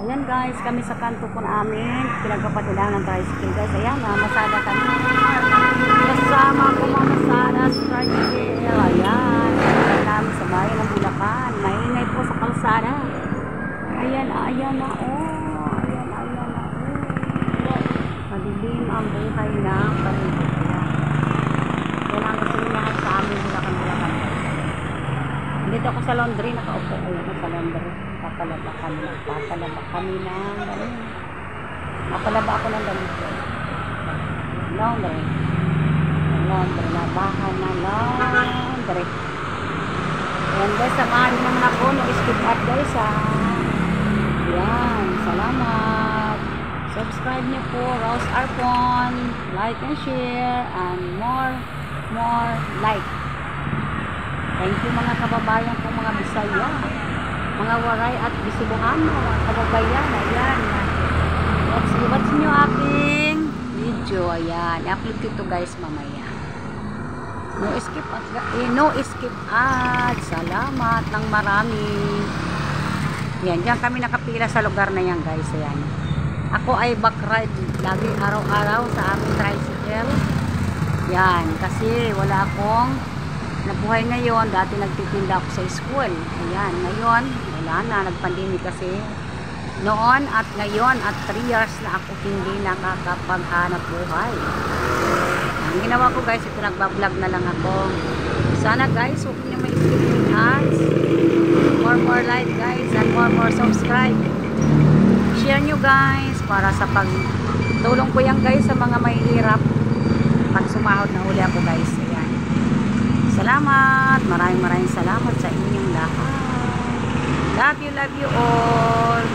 Ayan guys, kami sa kanto po namin. Pinagpapatilang ng tricycle guys. Ayan, masada kami. Kasama ko mga masada sa tricycle. Ayan, namin sa bayan ng Bulacan. Maingay po sa kalsada. Ayan, ayan na oh. Ayan, ayan na oh. Madilim ang buhay na paligid. Yan ang kasinahan sa amin Bulacan. Dito ako sa laundry, nakaupo ko lang sa laundry. Papalaba kami ng ganun. Papalaba ako ng ganun. Laundry. Labahan na laundry. Ayan guys, samahan nyo naman ako. No-skip out guys ha. Ayan, salamat. Subscribe nyo po, Rose Arpon. Like and share. And more like. Thank you mga kababayan kong mga Bisaya, mga Waray at Bisibuhano, mga kababayan. Ayan. Watch nyo aking video. Ayan. I-upload ko ito guys mamaya. No skip ad. Salamat ng marami. Ayan. Diyan kami nakapila sa lugar na yan guys. Ayan. Ako ay back ride lagi araw-araw sa aming tricycle. Yan. Kasi wala akong nabuhay ngayon. Dati nagtitinda ako sa school. Ayan, ngayon wala na, nagpandemic kasi noon at ngayon at 3 years na ako hindi nakakapaghanap buhay. Ang ginawa ko guys, ito nagbablog na lang ako. Sana guys, huwag niyo may skip yung ads. More like guys and more subscribe. Share nyo guys para sa pagtulong ko yan guys sa mga mahihirap pag sumahod na uli ako guys. Ayan. Salamat. Maraming salamat sa inyong lahat. Love you all.